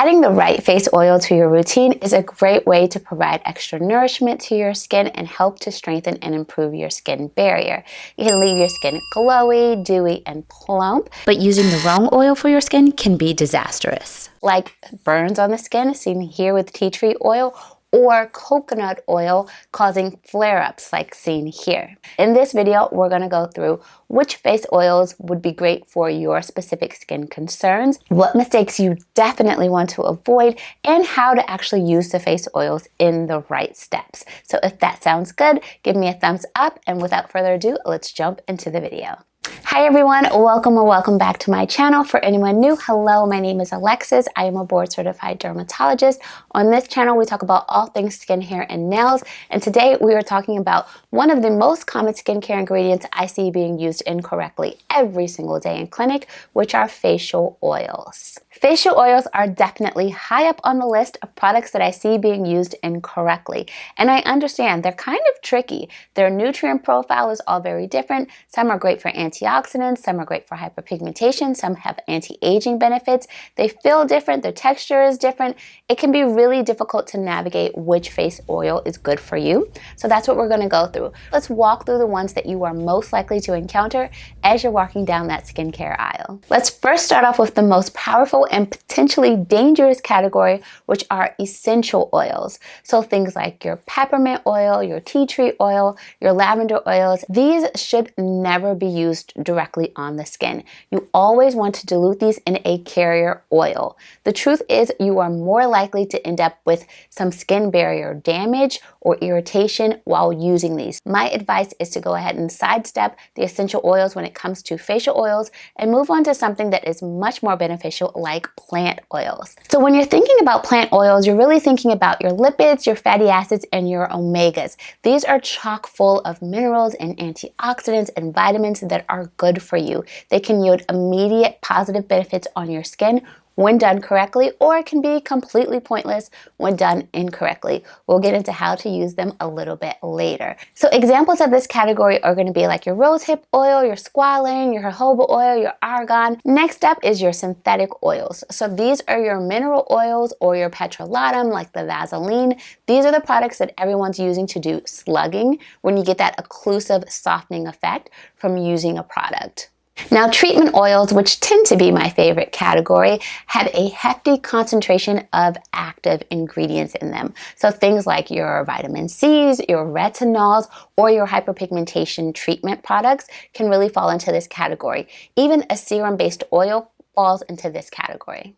Adding the right face oil to your routine is a great way to provide extra nourishment to your skin and help to strengthen and improve your skin barrier. You can leave your skin glowy, dewy, and plump, but using the wrong oil for your skin can be disastrous. Like burns on the skin, seen here with tea tree oil, or coconut oil causing flare-ups like seen here. In this video, we're going to go through which face oils would be great for your specific skin concerns, what mistakes you definitely want to avoid, and how to actually use the face oils in the right steps. So if that sounds good, give me a thumbs up, and without further ado, let's jump into the video. Hi everyone, welcome or welcome back to my channel. For anyone new, hello, my name is Alexis. I am a board certified dermatologist. On this channel, we talk about all things skin, hair, and nails. And today we are talking about one of the most common skincare ingredients I see being used incorrectly every single day in clinic, which are facial oils. Facial oils are definitely high up on the list of products that I see being used incorrectly. And I understand they're kind of tricky. Their nutrient profile is all very different. Some are great for antioxidants, some are great for hyperpigmentation, some have anti-aging benefits. They feel different, their texture is different. It can be really difficult to navigate which face oil is good for you. So that's what we're going to go through. Let's walk through the ones that you are most likely to encounter as you're walking down that skincare aisle. Let's first start off with the most powerful and potentially dangerous category, which are essential oils. So things like your peppermint oil, your tea tree oil, your lavender oils, these should never be used directly on the skin. You always want to dilute these in a carrier oil. The truth is you are more likely to end up with some skin barrier damage or irritation while using these. My advice is to go ahead and sidestep the essential oils when it comes to facial oils and move on to something that is much more beneficial like plant oils. So when you're thinking about plant oils, you're really thinking about your lipids, your fatty acids, and your omegas. These are chock full of minerals and antioxidants and vitamins that are good for you. They can yield immediate positive benefits on your skin when done correctly, or it can be completely pointless when done incorrectly. We'll get into how to use them a little bit later. So examples of this category are going to be like your rosehip oil, your squalane, your jojoba oil, your argan. Next up is your synthetic oils. So these are your mineral oils or your petrolatum, like the Vaseline. These are the products that everyone's using to do slugging when you get that occlusive softening effect from using a product. Now, treatment oils, which tend to be my favorite category, have a hefty concentration of active ingredients in them. So things like your vitamin C's, your retinols, or your hyperpigmentation treatment products can really fall into this category. Even a serum-based oil falls into this category.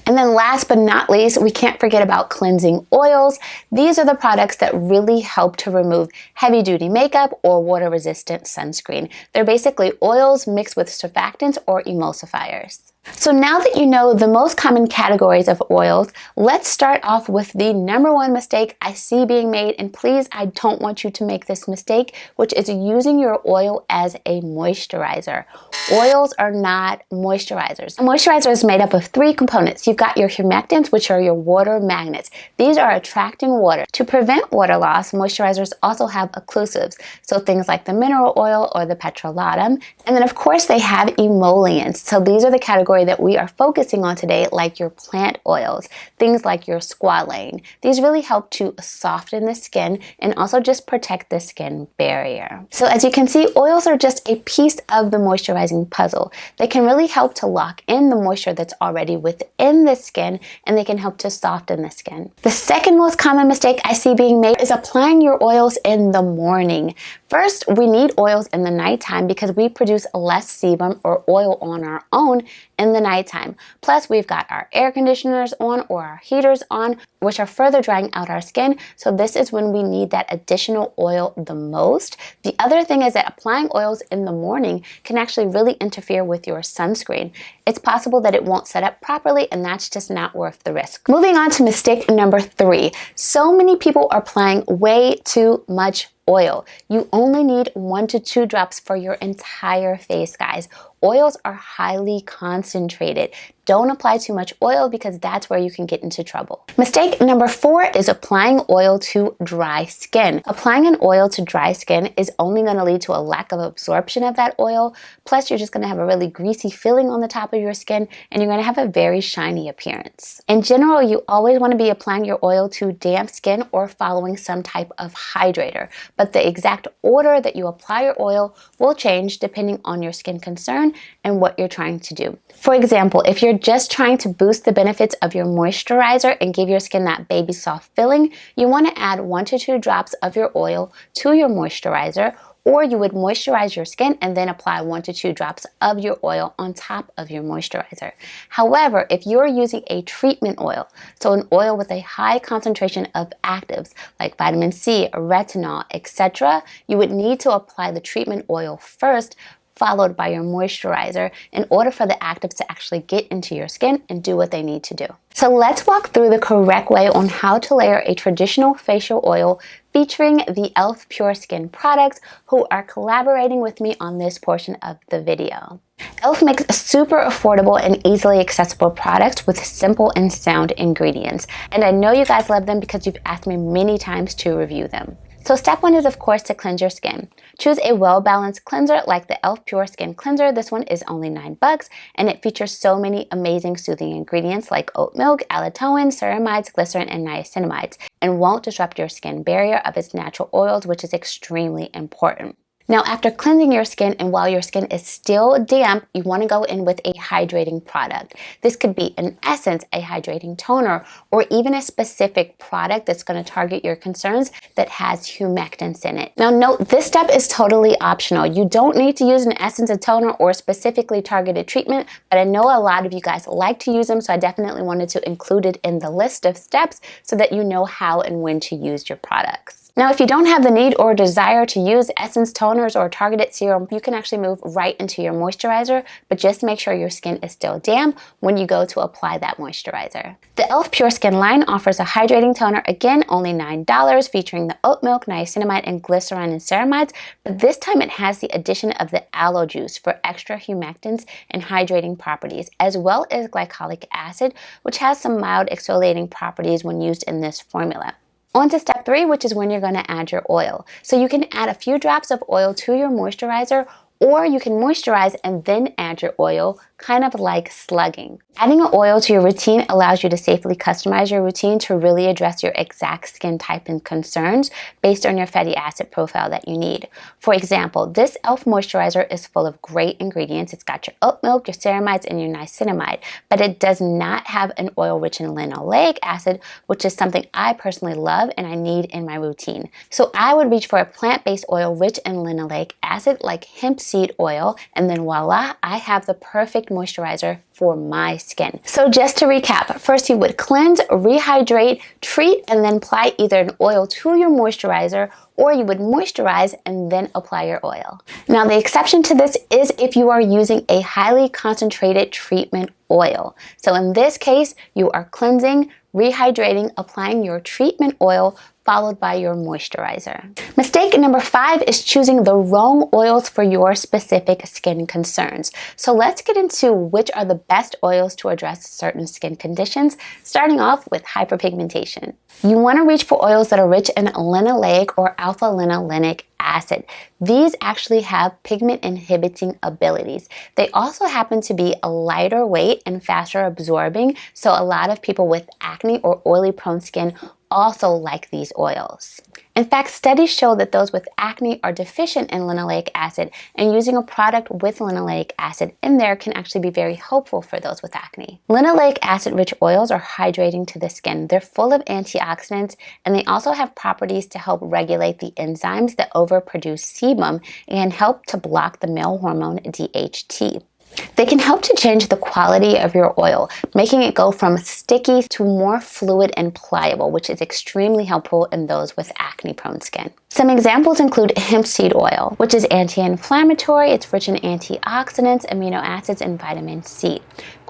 And then last but not least, we can't forget about cleansing oils. These are the products that really help to remove heavy-duty makeup or water-resistant sunscreen. They're basically oils mixed with surfactants or emulsifiers. So now that you know the most common categories of oils, let's start off with the number one mistake I see being made, and please, I don't want you to make this mistake, which is using your oil as a moisturizer. Oils are not moisturizers. A moisturizer is made up of three components. You've got your humectants, which are your water magnets. These are attracting water. To prevent water loss, moisturizers also have occlusives, so things like the mineral oil or the petrolatum. And then of course they have emollients. So these are the categories that we are focusing on today, like your plant oils, things like your squalane. These really help to soften the skin and also just protect the skin barrier. So as you can see, oils are just a piece of the moisturizing puzzle. They can really help to lock in the moisture that's already within the skin, and they can help to soften the skin. The second most common mistake I see being made is applying your oils in the morning. First, we need oils in the nighttime because we produce less sebum or oil on our own in the nighttime. Plus, we've got our air conditioners on or our heaters on, which are further drying out our skin. So this is when we need that additional oil the most. The other thing is that applying oils in the morning can actually really interfere with your sunscreen. It's possible that it won't set up properly, and that's just not worth the risk. Moving on to mistake number 3. So many people are applying way too much oil. You only need 1 to 2 drops for your entire face, guys. oils are highly concentrated. Don't apply too much oil because that's where you can get into trouble. Mistake number 4 is applying oil to dry skin. Applying an oil to dry skin is only going to lead to a lack of absorption of that oil. Plus, you're just going to have a really greasy feeling on the top of your skin, and you're going to have a very shiny appearance. In general, you always want to be applying your oil to damp skin or following some type of hydrator. But the exact order that you apply your oil will change depending on your skin concern and what you're trying to do. For example, if you're just trying to boost the benefits of your moisturizer and give your skin that baby soft feeling, you want to add 1 to 2 drops of your oil to your moisturizer, or you would moisturize your skin and then apply 1 to 2 drops of your oil on top of your moisturizer. However, if you're using a treatment oil, so an oil with a high concentration of actives like vitamin C, retinol, etc., you would need to apply the treatment oil first, followed by your moisturizer, in order for the actives to actually get into your skin and do what they need to do. So let's walk through the correct way on how to layer a traditional facial oil featuring the e.l.f. Pure Skin products, who are collaborating with me on this portion of the video. e.l.f. makes super affordable and easily accessible products with simple and sound ingredients. And I know you guys love them because you've asked me many times to review them. So step 1 is, of course, to cleanse your skin. Choose a well-balanced cleanser like the e.l.f. Pure Skin Cleanser. This one is only $9 and it features so many amazing soothing ingredients like oat milk, allantoin, ceramides, glycerin, and niacinamides, and won't disrupt your skin barrier of its natural oils, which is extremely important. Now, after cleansing your skin and while your skin is still damp, you want to go in with a hydrating product. This could be an essence, a hydrating toner, or even a specific product that's going to target your concerns that has humectants in it. Now, note, this step is totally optional. You don't need to use an essence, a toner, or specifically targeted treatment, but I know a lot of you guys like to use them, so I definitely wanted to include it in the list of steps so that you know how and when to use your products. Now, if you don't have the need or desire to use essence, toners, or targeted serum, you can actually move right into your moisturizer, but just make sure your skin is still damp when you go to apply that moisturizer. The e.l.f. Pure Skin line offers a hydrating toner, again, only $9, featuring the oat milk, niacinamide, and glycerin and ceramides, but this time it has the addition of the aloe juice for extra humectants and hydrating properties, as well as glycolic acid, which has some mild exfoliating properties when used in this formula. On to step 3, which is when you're going to add your oil. So you can add a few drops of oil to your moisturizer, or you can moisturize and then add your oil, kind of like slugging. Adding an oil to your routine allows you to safely customize your routine to really address your exact skin type and concerns based on your fatty acid profile that you need. For example, this e.l.f. moisturizer is full of great ingredients. It's got your oat milk, your ceramides, and your niacinamide, but it does not have an oil rich in linoleic acid, which is something I personally love and I need in my routine. So I would reach for a plant-based oil rich in linoleic acid like hemp seed oil, and then voila, I have the perfect moisturizer for my skin. So just to recap, first you would cleanse, rehydrate, treat, and then apply either an oil to your moisturizer, or you would moisturize and then apply your oil. Now, the exception to this is if you are using a highly concentrated treatment oil. So in this case, you are cleansing, rehydrating, applying your treatment oil, followed by your moisturizer. Mistake number 5 is choosing the wrong oils for your specific skin concerns. So let's get into which are the best oils to address certain skin conditions, starting off with hyperpigmentation. You want to reach for oils that are rich in linoleic or alpha-linolenic acid. These actually have pigment inhibiting abilities. They also happen to be a lighter weight and faster absorbing, so a lot of people with acne or oily prone skin also like these oils. In fact, studies show that those with acne are deficient in linoleic acid, and using a product with linoleic acid in there can actually be very helpful for those with acne. Linoleic acid-rich oils are hydrating to the skin. They're full of antioxidants, and they also have properties to help regulate the enzymes that overproduce sebum and help to block the male hormone DHT. They can help to change the quality of your oil, making it go from sticky to more fluid and pliable, which is extremely helpful in those with acne-prone skin. Some examples include hemp seed oil, which is anti-inflammatory. It's rich in antioxidants, amino acids, and vitamin C.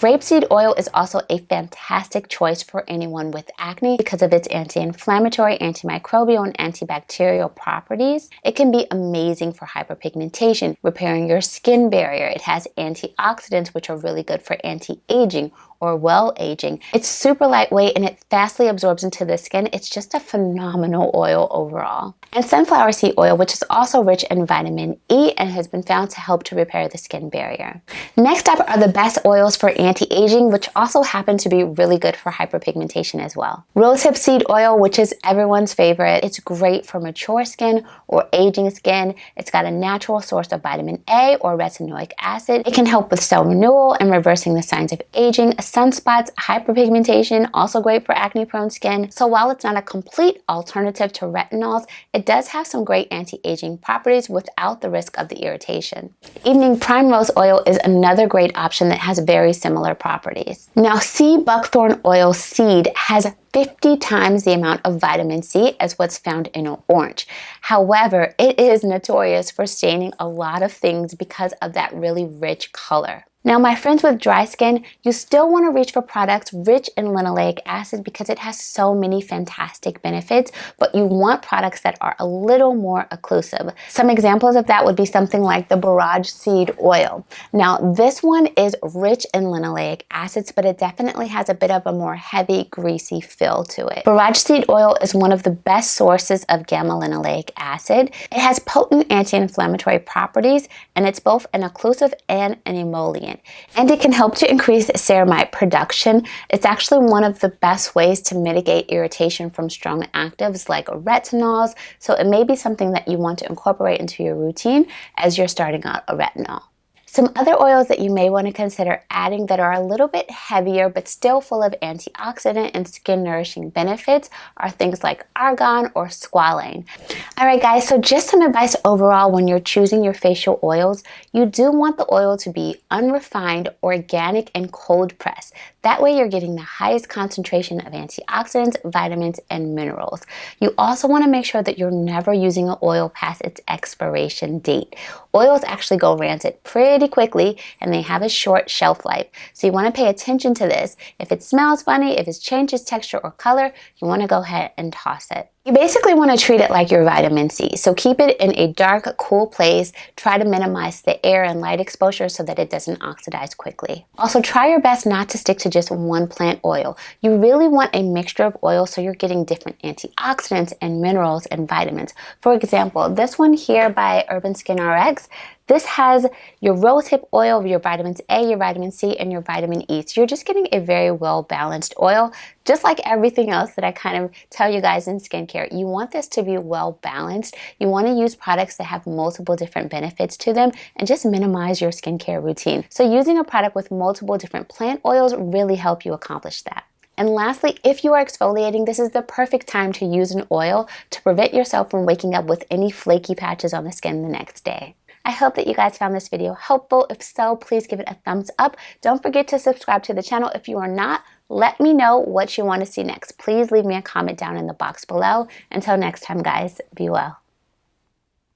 Grapeseed oil is also a fantastic choice for anyone with acne because of its anti-inflammatory, antimicrobial, and antibacterial properties. It can be amazing for hyperpigmentation, repairing your skin barrier. It has antioxidants, which are really good for anti-aging or well aging. It's super lightweight and it fastly absorbs into the skin. It's just a phenomenal oil overall. And sunflower seed oil, which is also rich in vitamin E and has been found to help to repair the skin barrier. Next up are the best oils for anti-aging, which also happen to be really good for hyperpigmentation as well. Rosehip seed oil, which is everyone's favorite. It's great for mature skin or aging skin. It's got a natural source of vitamin A or retinoic acid. It can help with cell renewal and reversing the signs of aging, sunspots, hyperpigmentation, also great for acne-prone skin. So while it's not a complete alternative to retinols, it does have some great anti-aging properties without the risk of the irritation. Evening primrose oil is another great option that has very similar properties. Now, sea buckthorn oil seed has 50 times the amount of vitamin C as what's found in an orange. However, it is notorious for staining a lot of things because of that really rich color. Now, my friends with dry skin, you still want to reach for products rich in linoleic acid because it has so many fantastic benefits, but you want products that are a little more occlusive. Some examples of that would be something like the borage seed oil. Now, this one is rich in linoleic acids, but it definitely has a bit of a more heavy, greasy feel to it. Borage seed oil is one of the best sources of gamma-linoleic acid. It has potent anti-inflammatory properties, and it's both an occlusive and an emollient. And it can help to increase ceramide production. It's actually one of the best ways to mitigate irritation from strong actives like retinols, so it may be something that you want to incorporate into your routine as you're starting out a retinol. Some other oils that you may want to consider adding that are a little bit heavier but still full of antioxidant and skin nourishing benefits are things like argan or squalane. Alright guys, so just some advice overall when you're choosing your facial oils. You do want the oil to be unrefined, organic, and cold pressed. That way you're getting the highest concentration of antioxidants, vitamins, and minerals. You also want to make sure that you're never using an oil past its expiration date. Oils actually go rancid pretty quickly and they have a short shelf life. So you want to pay attention to this. If it smells funny, if it changes texture or color, you want to go ahead and toss it. You basically want to treat it like your vitamin C. So keep it in a dark, cool place. Try to minimize the air and light exposure so that it doesn't oxidize quickly. Also, try your best not to stick to just one plant oil. You really want a mixture of oils so you're getting different antioxidants and minerals and vitamins. For example, this one here by Urban Skin RX, this has your rosehip oil, your vitamins A, your vitamin C, and your vitamin E. So you're just getting a very well-balanced oil. Just like everything else that I kind of tell you guys in skincare, you want this to be well-balanced. You want to use products that have multiple different benefits to them and just minimize your skincare routine. So using a product with multiple different plant oils really help you accomplish that. And lastly, if you are exfoliating, this is the perfect time to use an oil to prevent yourself from waking up with any flaky patches on the skin the next day. I hope that you guys found this video helpful. If so, please give it a thumbs up. Don't forget to subscribe to the channel if you are not. Let me know what you want to see next. Please leave me a comment down in the box below. Until next time, guys, be well.